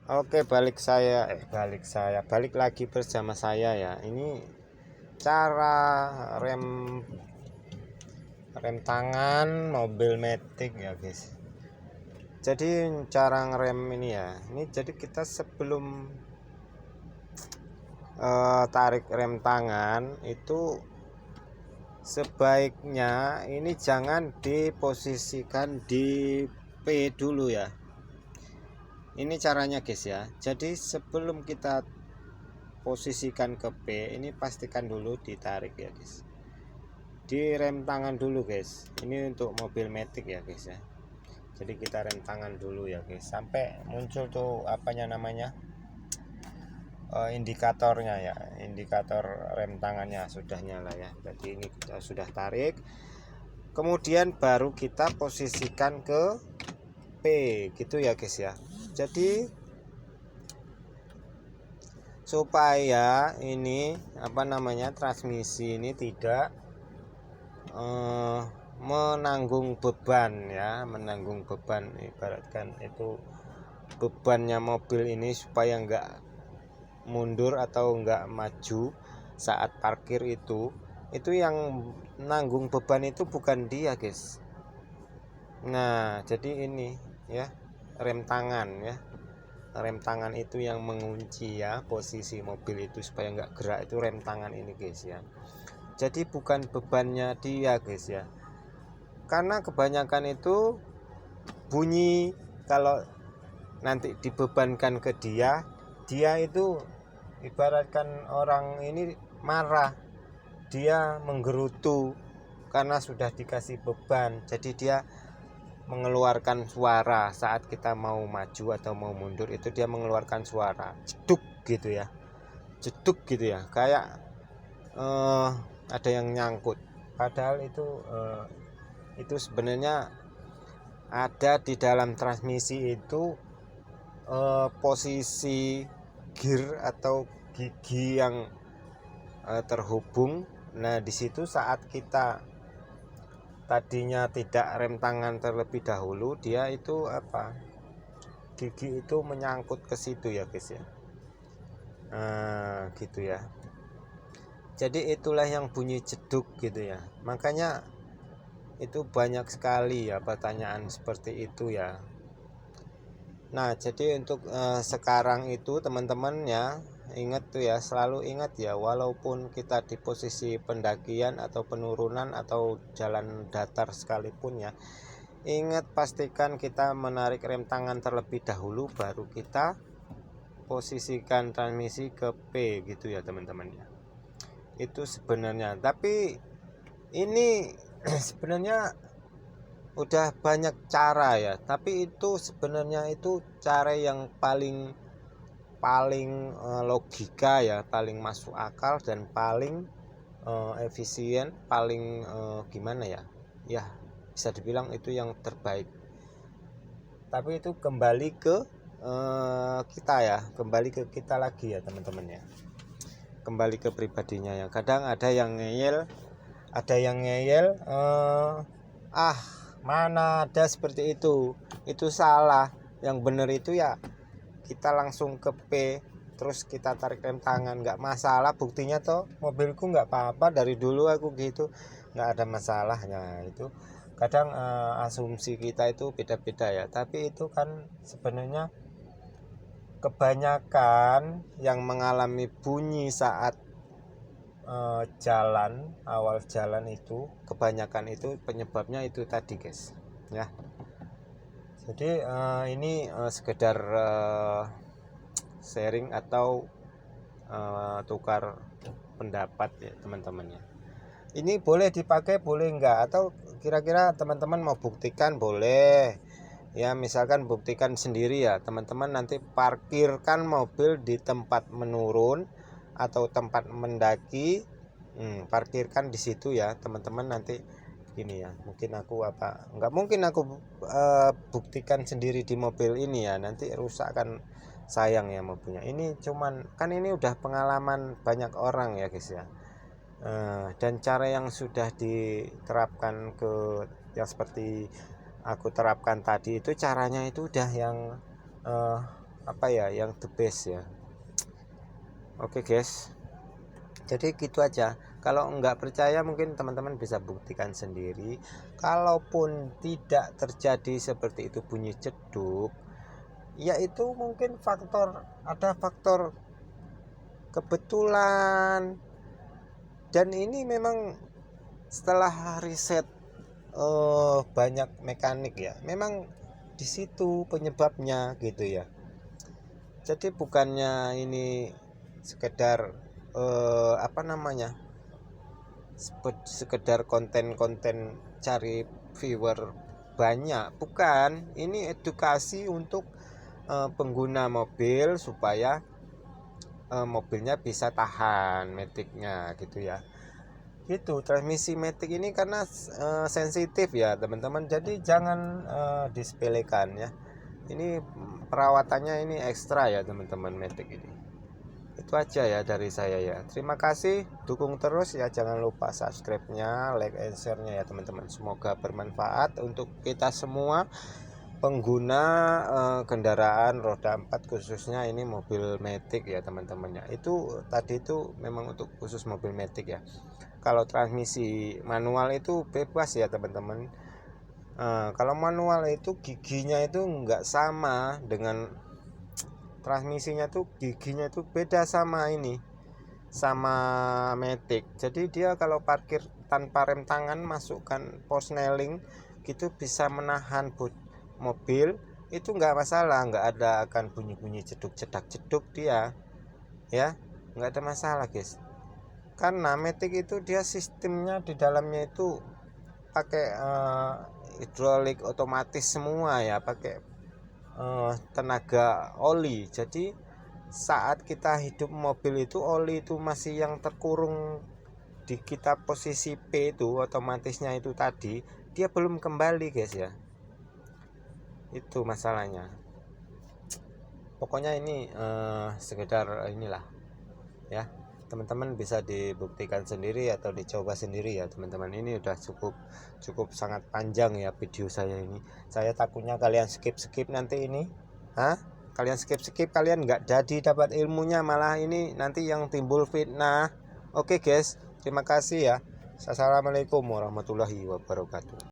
Oke, balik lagi bersama saya ya. Ini cara rem rem tangan mobil Matic ya, guys. Jadi cara ngerem ini ya. Ini jadi kita sebelum tarik rem tangan itu sebaiknya ini jangan diposisikan di P dulu ya. Ini caranya, guys ya. Jadi sebelum kita posisikan ke P, ini pastikan dulu ditarik ya, guys. Di rem tangan dulu, guys. Ini untuk mobil Matic ya, guys ya. Jadi kita rem tangan dulu ya, guys, sampai muncul tuh apanya namanya, indikatornya ya, indikator rem tangannya sudah nyala ya. Jadi ini kita sudah tarik, kemudian baru kita posisikan ke P gitu ya, guys ya. Jadi supaya ini transmisi ini tidak menanggung beban ya, menanggung beban, ibaratkan itu bebannya mobil ini supaya enggak mundur atau enggak maju saat parkir. Itu yang nanggung beban itu bukan dia, guys. Nah, jadi ini ya, rem tangan ya, rem tangan itu yang mengunci ya posisi mobil itu supaya enggak gerak, itu rem tangan ini, guys ya. Jadi bukan bebannya dia, guys ya, karena kebanyakan itu bunyi kalau nanti dibebankan ke dia itu ibaratkan orang ini marah, dia menggerutu karena sudah dikasih beban. Jadi dia mengeluarkan suara saat kita mau maju atau mau mundur, itu dia mengeluarkan suara jeduk gitu ya, jeduk gitu ya, kayak ada yang nyangkut. Padahal itu sebenarnya ada di dalam transmisi itu, posisi gear atau gigi yang terhubung. Nah, di situ saat kita tadinya tidak rem tangan terlebih dahulu, dia itu gigi itu menyangkut ke situ ya, guys ya. Gitu ya. Jadi itulah yang bunyi jeduk gitu ya. Makanya itu banyak sekali ya pertanyaan seperti itu ya. Nah, jadi untuk sekarang itu teman-teman ya, ingat tuh ya, selalu ingat ya, walaupun kita di posisi pendakian atau penurunan atau jalan datar sekalipun ya, ingat pastikan kita menarik rem tangan terlebih dahulu, baru kita posisikan transmisi ke P gitu ya, teman-teman ya. Itu sebenarnya, tapi ini sebenarnya udah banyak cara ya, tapi itu sebenarnya itu cara yang paling paling logika ya, paling masuk akal dan paling efisien, paling gimana ya, ya bisa dibilang itu yang terbaik. Tapi itu kembali ke kita ya, kembali ke kita lagi ya, teman-teman ya, kembali ke pribadinya ya. Kadang ada yang ngeyel, mana ada seperti itu salah. Yang benar itu ya kita langsung ke P, terus kita tarik rem tangan, nggak masalah. Buktinya toh mobilku nggak apa-apa, dari dulu aku gitu, nggak ada masalahnya. Itu kadang asumsi kita itu beda-beda ya, tapi itu kan sebenarnya kebanyakan yang mengalami bunyi saat awal jalan itu, kebanyakan itu penyebabnya itu tadi, guys ya. Jadi ini sekedar sharing atau tukar pendapat ya, teman-teman ya. Ini boleh dipakai, boleh enggak, atau kira-kira teman-teman mau buktikan, boleh ya. Misalkan buktikan sendiri ya, teman-teman nanti parkirkan mobil di tempat menurun atau tempat mendaki, parkirkan di situ ya, teman-teman. Nanti gini ya, mungkin aku nggak mungkin aku buktikan sendiri di mobil ini ya, nanti rusak kan, sayang ya mobilnya. Ini cuman kan ini udah pengalaman banyak orang ya, guys ya. Dan cara yang sudah diterapkan ke yang seperti aku terapkan tadi, itu caranya itu udah yang apa ya, yang the best ya. Oke guys, jadi gitu aja. Kalau nggak percaya mungkin teman-teman bisa buktikan sendiri. Kalaupun tidak terjadi seperti itu bunyi ceduk, yaitu mungkin ada faktor kebetulan. Dan ini memang setelah riset banyak mekanik ya, memang di situ penyebabnya gitu ya. Jadi bukannya ini sekedar sekedar konten-konten cari viewer banyak, bukan. Ini edukasi untuk pengguna mobil supaya mobilnya bisa tahan metiknya gitu ya. Gitu, transmisi matic ini karena sensitif ya teman-teman, jadi jangan disepelekan ya. Ini perawatannya ini ekstra ya teman-teman, matic ini. Itu aja ya dari saya ya. Terima kasih, dukung terus ya, jangan lupa subscribe-nya, like and share-nya ya teman-teman. Semoga bermanfaat untuk kita semua pengguna kendaraan roda 4, khususnya ini mobil matic ya teman-teman ya. Itu tadi itu memang untuk khusus mobil matic ya. Kalau transmisi manual itu bebas ya teman-teman. Kalau manual itu giginya itu nggak sama dengan transmisinya, tuh giginya itu beda sama sama matic. Jadi dia kalau parkir tanpa rem tangan, masukkan posneling gitu, bisa menahan mobil itu nggak masalah, nggak ada akan bunyi-bunyi ceduk dia ya, nggak ada masalah guys. Karena matic itu dia sistemnya di dalamnya itu pakai hidrolik otomatis semua ya, pakai tenaga oli. Jadi saat kita hidup mobil itu, oli itu masih yang terkurung di kita posisi P itu, otomatisnya itu tadi dia belum kembali guys ya. Itu masalahnya. Pokoknya ini sekedar inilah ya, teman-teman bisa dibuktikan sendiri atau dicoba sendiri ya teman-teman. Ini udah cukup sangat panjang ya video saya ini. Saya takutnya kalian skip nanti ini. Kalian skip kalian nggak jadi dapat ilmunya, malah ini nanti yang timbul fitnah. Oke guys, terima kasih ya. Assalamualaikum warahmatullahi wabarakatuh.